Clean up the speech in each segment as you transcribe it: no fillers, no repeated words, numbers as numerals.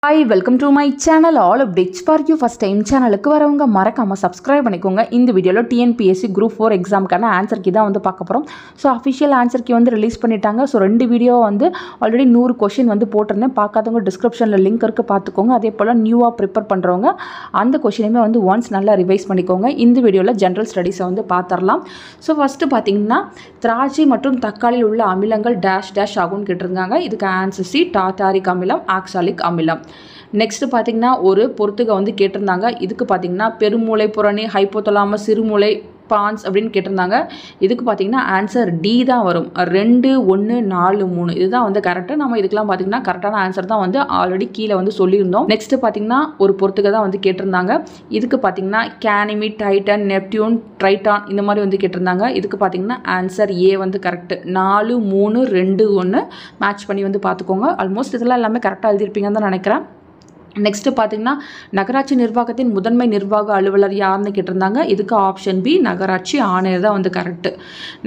Hi, welcome to my channel. All updates for you. First time சேனலுக்கு வரவங்க மறக்காம subscribe பண்ணிக்கோங்க. இந்த வீடியோல TNPSC Group 4 எக்ஸாம்க்கான ஆன்சர் கீ தான் வந்து பார்க்க போறோம். ஸோ அஃபிஷியல் ஆன்சர் கீ வந்து ரிலீஸ் பண்ணிட்டாங்க. ஸோ 2 வீடியோ வந்து ஆல்ரெடி 100 கொஸ்டின் வந்து போட்டிருந்தேன். பார்க்காதவங்க டிஸ்கிரிப்ஷனில் லிங்க் இருக்கு பார்த்துக்கோங்க. அதே போல் நியூவாக ப்ரிப்பேர் பண்ணுறவங்க அந்த கொஸ்டினையுமே வந்து ஒன்ஸ் நல்லா ரிவைஸ் பண்ணிக்கோங்க. இந்த வீடியோவில் ஜென்ரல் ஸ்டடீஸை வந்து பார்த்துடலாம். ஸோ ஃபஸ்ட்டு பார்த்தீங்கன்னா திராட்சை மற்றும் தக்காளியில் உள்ள அமிலங்கள் டேஷ் டேஷ் ஆகும்னு கேட்டிருந்தாங்க. இதுக்கு ஆன்சர் சி டார்டாரிக் அமிலம், ஆக்சாலிக் அமிலம். நெக்ஸ்ட் பார்த்தீங்கன்னா ஒரு பொறுத்துக வந்து கேட்டிருந்தாங்க. இதுக்கு பார்த்தீங்கன்னா பெருமூளை புறணி, ஹைப்போதலாமஸ், சிறுமூளை, பான்ஸ் அப்படின்னு கேட்டிருந்தாங்க. இதுக்கு பார்த்தீங்கன்னா ஆன்சர் டி தான் வரும். 2, 1, 4, 3 இதுதான் வந்து கரெக்டு. நம்ம இதுக்கெல்லாம் பார்த்தீங்கன்னா கரெக்டான ஆன்சர் தான் வந்து ஆல்ரெடி கீழே வந்து சொல்லியிருந்தோம். நெக்ஸ்ட் பார்த்தீங்கன்னா ஒரு பொறுத்துக்க தான் வந்து கேட்டிருந்தாங்க. இதுக்கு பார்த்தீங்கன்னா கேனிமிட், டைட்டன், நெப்டியூன், ட்ரைட்டான் இந்த மாதிரி வந்து கேட்டிருந்தாங்க. இதுக்கு பார்த்தீங்கன்னா ஆன்சர் ஏ வந்து கரெக்டு. 4, 3, 2, 1 மேட்ச் பண்ணி வந்து பார்த்துக்கோங்க. ஆல்மோஸ்ட் இதெல்லாம் எல்லாமே கரெக்டாக எழுதியிருப்பீங்கன்னு தான் நினைக்கிறேன். நெக்ஸ்ட் பார்த்தீங்கன்னா நகராட்சி நிர்வாகத்தின் முதன்மை நிர்வாக அலுவலர் யாருன்னு கேட்டிருந்தாங்க. இதுக்கு ஆப்ஷன் பி நகராட்சி ஆணையர் தான் வந்து கரெக்டு.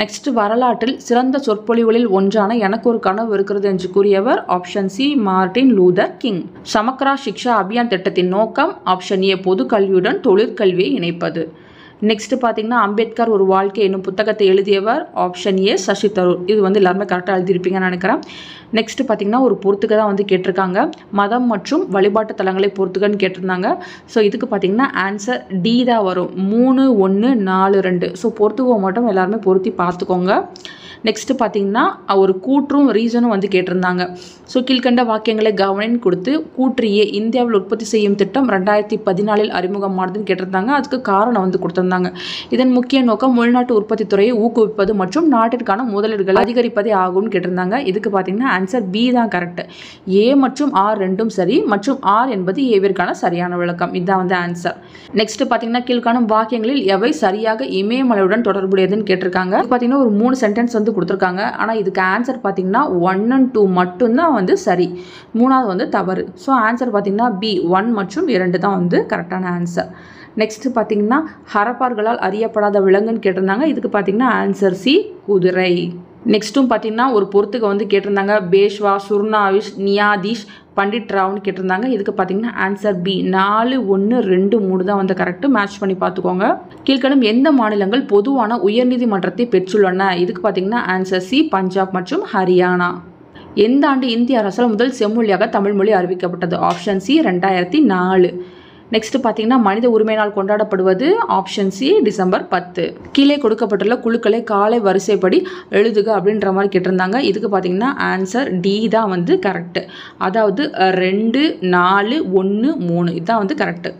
நெக்ஸ்ட் வரலாற்றில் சிறந்த சொற்பொழிவுகளில் ஒன்றான எனக்கு ஒரு கனவு இருக்கிறது என்று கூறியவர் option C Martin Luther King. Samagra Shiksha Abhiyan திட்டத்தின் நோக்கம் ஆப்ஷன் ஏ பொது கல்வியுடன் தொழிற்கல்வியை இணைப்பது. நெக்ஸ்ட் பார்த்தீங்கன்னா அம்பேத்கர் ஒரு வாழ்க்கை என்னும் புத்தகத்தை எழுதியவர் ஆப்ஷன் ஏ சசி தரூர். இது வந்து எல்லாருமே கரெக்டாக எழுதியிருப்பீங்கன்னு நினைக்கிறேன். நெக்ஸ்ட் பார்த்தீங்கன்னா ஒரு பொறுத்துக்க தான் வந்து கேட்டிருக்காங்க. மதம் மற்றும் வழிபாட்டு தலங்களை பொறுத்துக்கன்னு கேட்டிருந்தாங்க. ஸோ இதுக்கு பார்த்தீங்கன்னா ஆன்சர் டி தான் வரும். 3, 1, 4, 2 ஸோ பொறுத்துக்க மட்டும் எல்லாருமே பொருத்தி பார்த்துக்கோங்க. நெக்ஸ்ட் பார்த்தீங்கன்னா ஒரு கூற்றும் ரீசனும் வந்து கேட்டிருந்தாங்க. ஸோ கீழ்கண்ட வாக்கியங்களை கவனின்னு கொடுத்து கூற்று ஏ இந்தியாவில் உற்பத்தி செய்யும் திட்டம் 2014 அறிமுகமானதுன்னு கேட்டிருந்தாங்க. அதுக்கு காரணம் வந்து கொடுத்திருந்தாங்க. இதன் முக்கிய நோக்கம் உள்நாட்டு உற்பத்தி துறையை ஊக்குவிப்பது மற்றும் நாட்டிற்கான முதலீடுகளை அதிகரிப்பதே ஆகும்னு கேட்டிருந்தாங்க. இதுக்கு பார்த்தீங்கன்னா ஆன்சர் பி தான் கரெக்ட். ஏ மற்றும் ஆர் ரெண்டும் சரி மற்றும் ஆர் என்பது ஏவிற்கான சரியான விளக்கம். இதுதான் வந்து ஆன்சர். நெக்ஸ்ட் பார்த்தீங்கன்னா கீழ்காணும் வாக்கியங்களில் எவை சரியாக இமயமலையுடன் தொடர்புடையதுன்னு கேட்டிருக்காங்க. பார்த்தீங்கன்னா ஒரு 3 சென்டென்ஸ் வந்து கொடுத்துருக்காங்க. ஆனால் இதுக்கு ஆன்சர் பார்த்தீங்கன்னா 1 and 2 மட்டும்தான் வந்து சரி, 3வது வந்து தவறு. ஸோ ஆன்சர் பார்த்தீங்கன்னா பி 1 மற்றும் 2 தான் வந்து கரெக்டான ஆன்சர். நெக்ஸ்ட் பார்த்தீங்கன்னா ஹரப்பார்களால் அறியப்படாத விலங்குன்னு கேட்டிருந்தாங்க. இதுக்கு பார்த்தீங்கன்னா ஆன்சர் சி குதிரை. நெக்ஸ்ட்டும் பார்த்தீங்கன்னா ஒரு பொறுத்துக்க வந்து கேட்டிருந்தாங்க. பேஷ்வா, சுர்னாவிஷ், நியாதீஷ், பண்டிட் ராவ்னு கேட்டிருந்தாங்க. இதுக்கு பார்த்தீங்கன்னா ஆன்சர் பி 4, 1, 2, 3 தான் வந்து கரெக்ட். மேட்ச் பண்ணி பார்த்துக்கோங்க. கீழ்கணும் எந்த மாநிலங்கள் பொதுவான உயர்நீதிமன்றத்தை பெற்றுள்ளன? இதுக்கு பார்த்தீங்கன்னா ஆன்சர் சி பஞ்சாப் மற்றும் ஹரியானா. எந்த ஆண்டு இந்திய அரசால் முதல் செம்மொழியாக தமிழ் மொழி அறிவிக்கப்பட்டது? Option C 2004. நெக்ஸ்ட் பார்த்தீங்கன்னா மனித உரிமை நாள் கொண்டாடப்படுவது ஆப்ஷன் சி டிசம்பர் 10. கீழே கொடுக்கப்பட்டுள்ள குழுக்களை காலை வரிசைப்படி எழுதுக அப்படின்ற மாதிரி கேட்டிருந்தாங்க. இதுக்கு பார்த்தீங்கன்னா ஆன்சர் டி தான் வந்து கரெக்ட். அதாவது 2, 4, 1, 3 இதுதான் வந்து கரெக்ட்.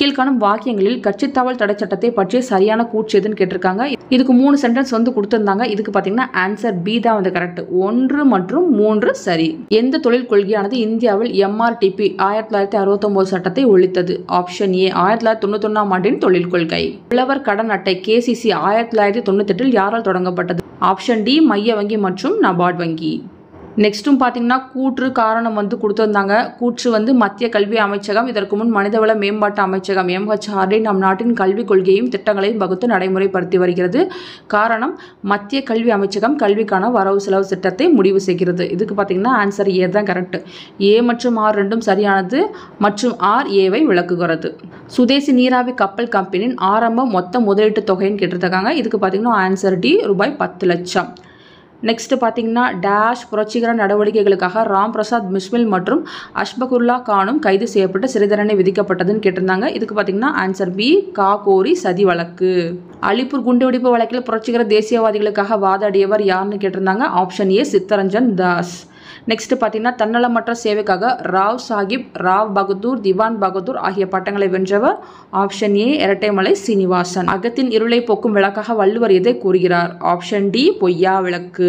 கீழ்காணும் வாக்கியங்களில் கட்சித்தாவல் தடை சட்டத்தை பற்றிய சரியான கூற்று எதுன்னு கேட்டிருக்காங்க. இதுக்கு 3 சென்டென்ஸ் வந்து கொடுத்திருந்தாங்க. இதுக்கு பார்த்தீங்கன்னா ஆன்சர் பி தான் வந்து கரெக்ட். 1 மற்றும் 3 சரி. எந்த தொழில் கொள்கையானது இந்தியாவில் MRTP 1969 சட்டத்தை ஒழித்தது? ஆப்ஷன் ஏ 1991ஆம் ஆண்டின் தொழில் கொள்கை. உழவர் கடன் அட்டை KCC 1998 யாரால் தொடங்கப்பட்டது? ஆப்ஷன் டி மைய வங்கி மற்றும் நபார்ட் வங்கி. நெக்ஸ்ட்டும் பார்த்தீங்கன்னா கூற்று காரணம் வந்து கொடுத்துருந்தாங்க. கூற்று வந்து மத்திய கல்வி அமைச்சகம் இதற்கு முன் மனிதவள மேம்பாட்டு அமைச்சகம் MHRD நம் நாட்டின் கல்விக் கொள்கையும் திட்டங்களையும் வகுத்து நடைமுறைப்படுத்தி வருகிறது. காரணம் மத்திய கல்வி அமைச்சகம் கல்விக்கான வரவு செலவு திட்டத்தை முடிவு செய்கிறது. இதுக்கு பார்த்தீங்கன்னா ஆன்சர் ஏ தான் கரெக்ட். ஏ மற்றும் ஆர் ரெண்டும் சரியானது மற்றும் ஆர் ஏவை விளக்குகிறது. சுதேசி நீராவி கப்பல் கம்பெனியின் ஆரம்ப மொத்த முதலீட்டு தொகைன்னு கேட்டிருக்காங்க. இதுக்கு பார்த்தீங்கன்னா ஆன்சர் டி ரூபாய் 10 லட்சம். நெக்ஸ்ட் பார்த்தீங்கன்னா டேஷ் புரட்சிகர நடவடிக்கைகளுக்காக ராம் பிரசாத் பிஸ்மில் மற்றும் அஷ்பகுல்லா கானும் கைது செய்யப்பட்டு சிறை தண்டனை விதிக்கப்பட்டதுன்னு கேட்டிருந்தாங்க. இதுக்கு பார்த்தீங்கன்னா ஆன்சர் பி காகோரி சதி வழக்கு. அலிப்பூர் குண்டுவெடிப்பு வழக்கில் புரட்சிகர தேசியவாதிகளுக்காக வாதாடியவர் யாருன்னு கேட்டிருந்தாங்க. Option A Chittaranjan Das. Next பார்த்தீங்கன்னா தன்னலமற்ற சேவைக்காக ராவ் சாஹிப், ராவ் பகதூர், திவான் பகதூர் ஆகிய பட்டங்களை வென்றவர் ஆப்ஷன் ஏ இரட்டைமலை சீனிவாசன். அகத்தின் இருளை போக்கும் விளக்காக வள்ளுவர் எதை கூறுகிறார்? ஆப்ஷன் டி பொய்யா விளக்கு.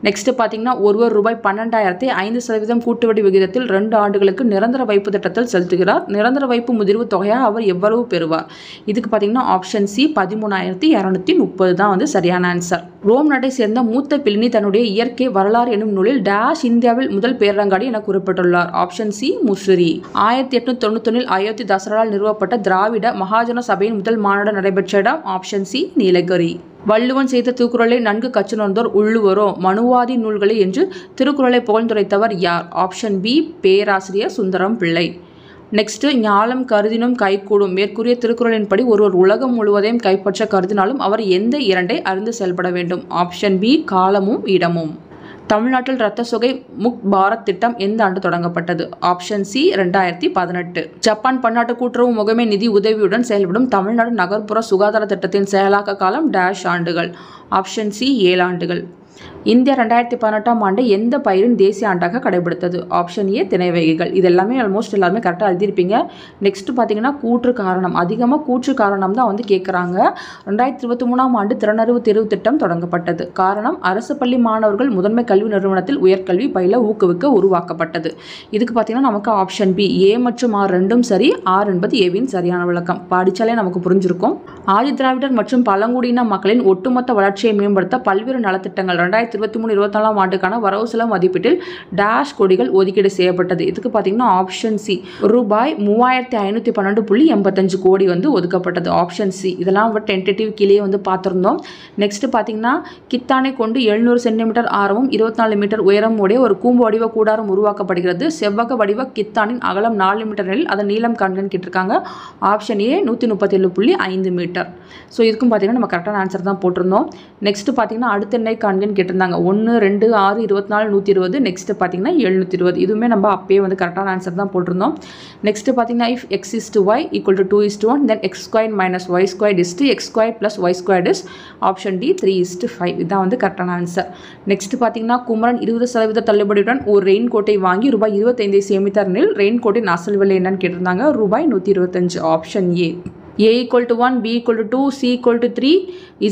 நெக்ஸ்ட் பார்த்தீங்கன்னா ஒருவர் ரூபாய் 12,000 5% கூட்டுவட்டி விகிதத்தில் 2 ஆண்டுகளுக்கு நிரந்தர வைப்பு திட்டத்தில் செலுத்துகிறார். நிரந்தர வைப்பு முதிர்வு தொகையாக அவர் எவ்வளவு பெறுவார்? இதுக்கு பார்த்தீங்கன்னா ஆப்ஷன் சி 13,230 தான் வந்து சரியான ஆன்சர். ரோம் நாட்டை சேர்ந்த மூத்த பிளினி தன்னுடைய இயற்கை வரலாறு எனும் நூலில் டேஷ் இந்தியாவில் முதல் பேரங்காடி என குறிப்பிட்டுள்ளார். Option C Musiri. 1891 அயோத்தி தாசரால் நிறுவப்பட்ட திராவிட மகாஜன சபையின் முதல் மாநாடு நடைபெற்ற இடம்? Option C Nilgiri. வள்ளுவன் செய்த திருக்குறளை நன்கு கற்றுணர்ந்தோர் உள்ளுவரோ மனுவாதி நூல்களை என்று திருக்குறளை புகழ்ந்துரைத்தவர் யார்? ஆப்ஷன் பி பேராசிரியர் சுந்தரம் பிள்ளை. நெக்ஸ்ட், ஞாலம் கருதினும் கைகூடும். மேற்கூறிய திருக்குறளின்படி ஒருவர் உலகம் முழுவதையும் கைப்பற்ற கருதினாலும் அவர் எந்த இரண்டை அறிந்து செயல்பட வேண்டும்? ஆப்ஷன் பி காலமும் இடமும். தமிழ்நாட்டில் இரத்த சொகை முக்த் பாரத் திட்டம் எந்த ஆண்டு தொடங்கப்பட்டது? Option C 2018. ஜப்பான் பன்னாட்டு கூட்டுறவு முகமை நிதி உதவியுடன் செயல்படும் தமிழ்நாடு நகர்ப்புற சுகாதார திட்டத்தின் செயலாக்க காலம் டேஷ் ஆண்டுகள்? ஆப்ஷன் சி 7 ஆண்டுகள். இந்தியா 2018ஆம் ஆண்டு எந்த பயிரின் தேசிய ஆண்டாக கடைபிடித்தது? ஆப்ஷன் ஏ திணை வகைகள். இது எல்லாமே ஆல்மோஸ்ட் எல்லாருமே கரெக்டாக எழுதியிருப்பீங்க. நெக்ஸ்ட் பார்த்தீங்கன்னா கூற்று காரணம், அதிகமாக கூற்று காரணம் தான் வந்து கேட்குறாங்க. 2023ஆம் ஆண்டு திறனறிவு தேர்வு திட்டம் தொடங்கப்பட்டது. காரணம், அரசு பள்ளி மாணவர்கள் முதன்மை கல்வி நிறுவனத்தில் உயர்கல்வி பயில ஊக்குவிக்க உருவாக்கப்பட்டது. இதுக்கு பார்த்தீங்கன்னா நமக்கு ஆப்ஷன் பி ஏ மற்றும் ஆர் ரெண்டும் சரி. ஆர் என்பது ஏவின் சரியான விளக்கம். படித்தாலே நமக்கு புரிஞ்சிருக்கும். ஆதி திராவிடர் மற்றும் பழங்குடியின மக்களின் ஒட்டுமொத்த வளர்ச்சியை மேம்படுத்த பல்வேறு நலத்திட்டங்கள் 2023-24ஆம் ஆண்டுக்கான வரவு செலவு மதிப்பீட்டில் டேஷ் கோடிகள் ஒதுக்கீடு செய்யப்பட்டது. இதுக்கு பார்த்தீங்கன்னா ஆப்ஷன் சி ரூபாய் 3512.85 கோடி வந்து ஒதுக்கப்பட்டது. Option C. இதெல்லாம் டென்டேட்டிவ் கீழே வந்து பார்த்துருந்தோம். நெக்ஸ்ட் பார்த்தீங்கன்னா கித்தானை கொண்டு 700 சென்டிமீட்டர் ஆரமும் 24 மீட்டர் உயரம் உடைய ஒரு கூம்பு வடிவ கூடாரம் உருவாக்கப்படுகிறது. செவ்வக வடிவ கித்தானின் அகலம் 4 மீட்டர் நிலையில் அதன் நீளம் காண்கன்னு கேட்டிருக்காங்க. Option A 137.5 metre. ஸோ இதுக்கும் பார்த்தீங்கன்னா நம்ம கரெக்டான ஆன்சர் தான் போட்டிருந்தோம். நெக்ஸ்ட் பார்த்தீங்கன்னா அடுத்த எண்ணெய் காண்கன்னு கேட்டிருந்தாங்க. 1, 2, 6, 24, 120. நெக்ஸ்ட் பார்த்தீங்கன்னா 720. இதுவுமே நம்ம அப்பயே வந்து கரெக்டான ஆன்சர் தான் போட்டிருந்தோம். நெக்ஸ்ட் பார்த்தீங்கன்னா if x is to y equal to 2 is to 1 then x squared minus y squared is to x squared plus y squared is option D 3 is to 5. இதுதான் வந்து கரெக்டான ஆன்சர். நெக்ஸ்ட் பார்த்தீங்கன்னா குமரன் 20% தள்ளுபடியுடன் ஒரு rain கோட்டை வாங்கி ரூபாய் 25 சேமித்தார் நில் ரெயின் கோட்டின் அசல் விலை என்னன்னு கேட்டிருந்தாங்க. ரூபாய் 125. Option A. A equal to 1, B equal to 2, C equal to 3,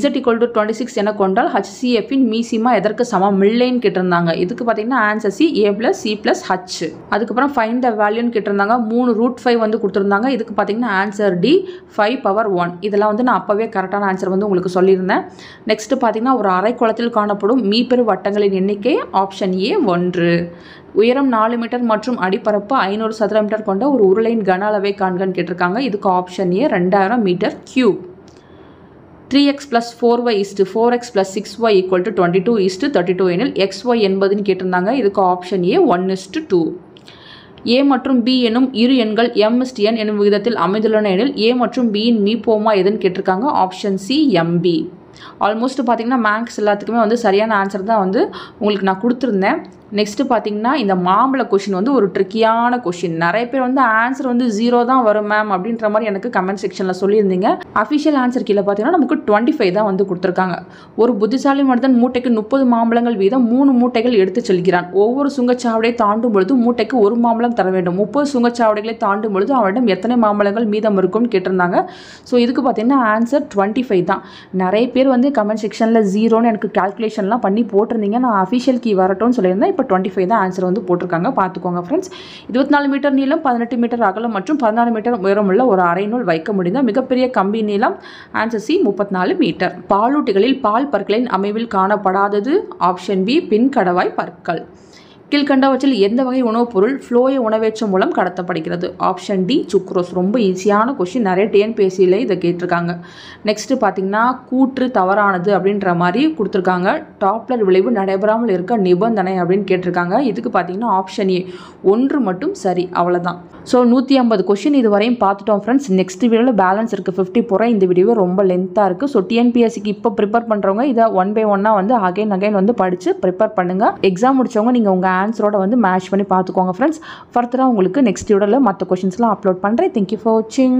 Z equal to 26 என கொண்டால் HCF இன் மீசிமா எதற்கு சமம் இல்லைன்னு கேட்டிருந்தாங்க. இதுக்கு பார்த்தீங்கன்னா answer C A plus C plus H. அதுக்கப்புறம் ஃபைண்ட் த வேல்யூன்னு கேட்டிருந்தாங்க. 3√5 வந்து கொடுத்துருந்தாங்க. இதுக்கு பார்த்தீங்கன்னா ஆன்சர் டி 5^1. இதெல்லாம் வந்து நான் அப்போவே கரெக்டான ஆன்சர் வந்து உங்களுக்கு சொல்லியிருந்தேன். நெக்ஸ்ட் பார்த்தீங்கன்னா ஒரு அரைக்குளத்தில் காணப்படும் மீப்பெரு வட்டங்களின் எண்ணிக்கை ஆப்ஷன் ஏ 1. உயரம் 4 மீட்டர் மற்றும் அடிப்பரப்பு 500 சதுர மீட்டர் கொண்ட ஒரு உருளையின் கன அளவை காண்கன்னு கேட்டிருக்காங்க. இதுக்கு option A 2000 metre cube. 3x plus 4y is to 4x plus 6y equal to 22 is to 32 எனில் xy என்பதுன்னு கேட்டிருந்தாங்க. இதுக்கு ஆப்ஷன் ஏ 1:2. A மற்றும் B எனும் இரு எண்கள் m/n எனும் விகிதத்தில் அமைந்துள்ளன எனில் A மற்றும் B இன் மீப்போமா எதுன்னு கேட்டிருக்காங்க. Option C MB. ஆல்மோஸ்ட் பார்த்தீங்கன்னா மேக்ஸ் எல்லாத்துக்குமே வந்து சரியான ஆன்சர் தான் வந்து உங்களுக்கு நான் கொடுத்துருந்தேன். நெக்ஸ்ட் பார்த்தீங்கன்னா இந்த மாம்பழ கொஷின் வந்து ஒரு ட்ரிக்கியான கொஷின். நிறைய பேர் வந்து ஆன்சர் வந்து 0 தான் வரும் மேம் அப்படின்ற மாதிரி எனக்கு கமெண்ட் செக்ஷனில் சொல்லியிருந்தீங்க. அஃபிஷியல் ஆன்சர் கீழே பார்த்தீங்கன்னா நமக்கு 25 தான் வந்து கொடுத்துருக்காங்க. ஒரு புத்திசாலி மனிதன் மூட்டைக்கு 30 மாம்பழங்கள் வீதம் 3 மூட்டைகள் எடுத்து செல்கிறான். ஒவ்வொரு சுங்கச்சாவடியை தாண்டும் பொழுது மூட்டைக்கு 1 மாம்பழம் தர வேண்டும். 30 சுங்கச்சாவடிகளை தாண்டும் பொழுது அவரிடம் எத்தனை மாம்பழங்கள் மீதம் இருக்கும்னு கேட்டிருந்தாங்க. ஸோ இதுக்கு பார்த்தீங்கன்னா ஆன்சர் 25 தான். நிறைய பேர் வந்து கமெண்ட் செக்ஷனில் 0ன்னு எனக்கு கால்குலேஷன்லாம் பண்ணி போட்டிருந்தீங்க. நான் அஃபிஷியல் கீ வரட்டும்னு சொல்லியிருந்தேன். இப்போ 25 தான் ஆன்சர் வந்து போட்டிருக்காங்க. பார்த்துக்கோங்க ஃப்ரெண்ட்ஸ். 24 மீட்டர் நீளம், 18 மீட்டர் அகலம் மற்றும் 16 மீட்டர் உயரமுள்ள ஒரு அரை நூல் வைக்க முடிந்த மிகப்பெரிய கம்பி நீளம் ஆன்சர் சி 34 மீட்டர். பாலூட்டிகளில் பால் பற்களின் அமைவில் காணப்படாதது ஆப்ஷன் பி பின் கடவாய் பற்கள். கீழ்கண்டவற்றில் எந்த வகை உணவுப் பொருள் ஃப்ளோய உணவேற்றம் மூலம் கடத்தப்படுகிறது? Option D sucrose. ரொம்ப ஈஸியான கொஸ்டின், நிறைய டிஎன்பிஎஸ்சியில் இதை கேட்டிருக்காங்க. நெக்ஸ்ட் பார்த்தீங்கன்னா கூற்று தவறானது அப்படின்ற மாதிரி கொடுத்துருக்காங்க. டாப்லர் விளைவு நடைபெறாமல் இருக்க நிபந்தனை அப்படின்னு கேட்டிருக்காங்க. இதுக்கு பார்த்தீங்கன்னா ஆப்ஷன் ஏ 1 மட்டும் சரி. அவ்வளோதான். ஸோ 150 கொஸ்டின் இது வரையும் பார்த்துட்டோம் ஃப்ரெண்ட்ஸ். நெக்ஸ்ட் வீடியோவில் பேலன்ஸ் இருக்குது 50 போகிறேன். இந்த வீடியோ ரொம்ப லென்த்தாக இருக்குது. ஸோ டிஎன்பிஎஸ்சிக்கு இப்போ ப்ரிப்பேர் பண்ணுறவங்க இதை 1 by 1 வந்து அகைன் வந்து படித்து ப்ரிப்பேர் பண்ணுங்கள். எக்ஸாம் முடிச்சவங்க நீங்கள் உங்கள் ஆன்சரோட வந்து மேட்ச் பண்ணி பார்த்துக்கோங்க ஃப்ரெண்ட்ஸ். ஃபர்தராக உங்களுக்கு நெக்ஸ்ட் வீடியோவில் மற்ற கொஸ்டின்ஸ்லாம் அப்லோட் பண்ணுறேன். தேங்க்யூ ஃபார் வாட்சிங்.